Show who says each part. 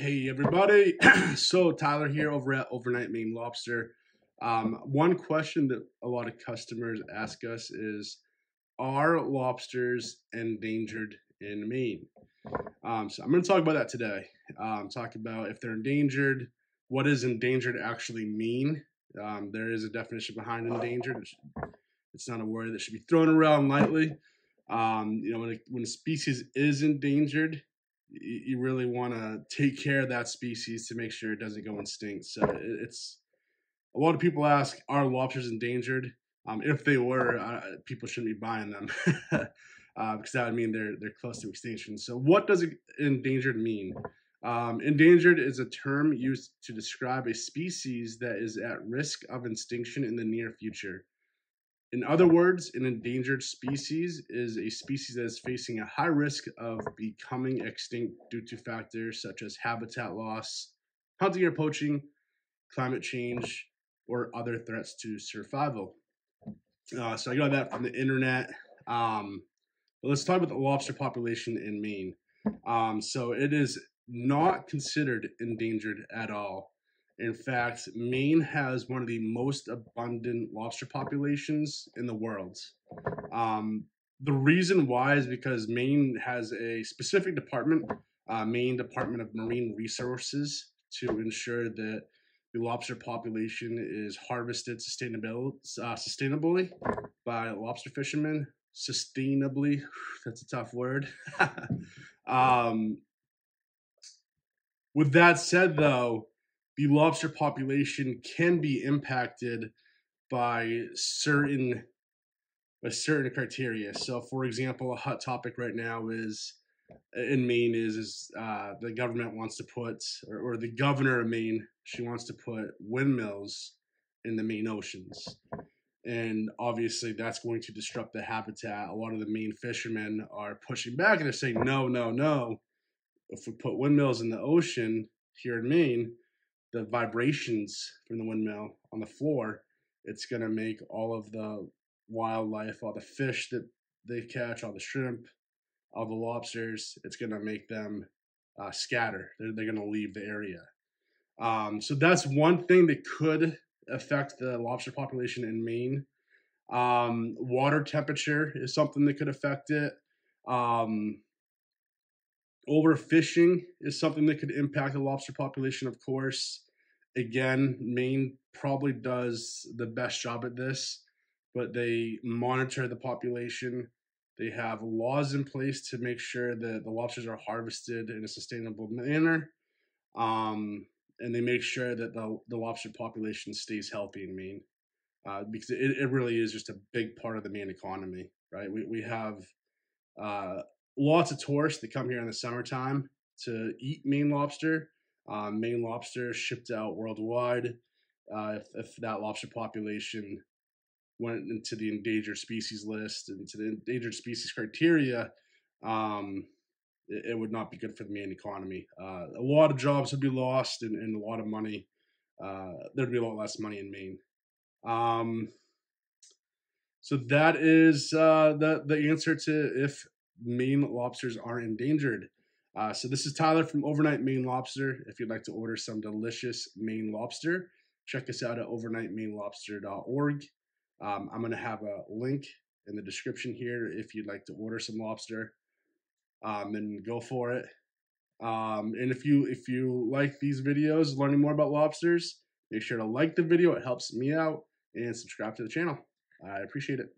Speaker 1: Hey everybody, so Tyler here over at Overnight Maine Lobster. One question that a lot of customers ask us is, are lobsters endangered in Maine? So I'm going to talk about that today. Talk about if they're endangered, what does endangered actually mean? There is a definition behind endangered. It's not a word that should be thrown around lightly. When a species is endangered, you really want to take care of that species to make sure it doesn't go extinct. So it's a lot of people ask, are lobsters endangered? If they were, people shouldn't be buying them because that would mean they're close to extinction. So what does endangered mean? Endangered is a term used to describe a species that is at risk of extinction in the near future. In other words, an endangered species is a species that is facing a high risk of becoming extinct due to factors such as habitat loss, hunting or poaching, climate change, or other threats to survival. So I got that from the internet. Let's talk about the lobster population in Maine. So it is not considered endangered at all. In fact, Maine has one of the most abundant lobster populations in the world. The reason why is because Maine has a specific department, Maine Department of Marine Resources, to ensure that the lobster population is harvested sustainably by lobster fishermen. Sustainably, that's a tough word. With that said, though, the lobster population can be impacted by certain criteria. So, for example, a hot topic right now is in Maine is the government wants to put, or the governor of Maine, she wants to put windmills in the Maine oceans. And obviously, that's going to disrupt the habitat. A lot of the Maine fishermen are pushing back and they're saying, no, no, no. If we put windmills in the ocean here in Maine, the vibrations from the windmill on the floor, it's going to make all of the wildlife, all the fish that they catch, all the shrimp, all the lobsters, it's going to make them scatter. They're going to leave the area. So that's one thing that could affect the lobster population in Maine. Water temperature is something that could affect it. Overfishing is something that could impact the lobster population, of course. Again, Maine probably does the best job at this, but they monitor the population. They have laws in place to make sure that the lobsters are harvested in a sustainable manner. And they make sure that the lobster population stays healthy in Maine. Because it really is just a big part of the Maine economy, right? We have lots of tourists that come here in the summertime to eat Maine lobster. Maine lobster shipped out worldwide. If that lobster population went into the endangered species list, into the endangered species criteria, it would not be good for the Maine economy. A lot of jobs would be lost and a lot of money. There'd be a lot less money in Maine. So that is the answer to if Maine lobsters are endangered. So this is Tyler from Overnight Maine Lobster. If you'd like to order some delicious Maine lobster, check us out at overnightmainelobster.org. I'm going to have a link in the description here if you'd like to order some lobster. Then go for it. And if you like these videos, learning more about lobsters, make sure to like the video. It helps me out, and subscribe to the channel. I appreciate it.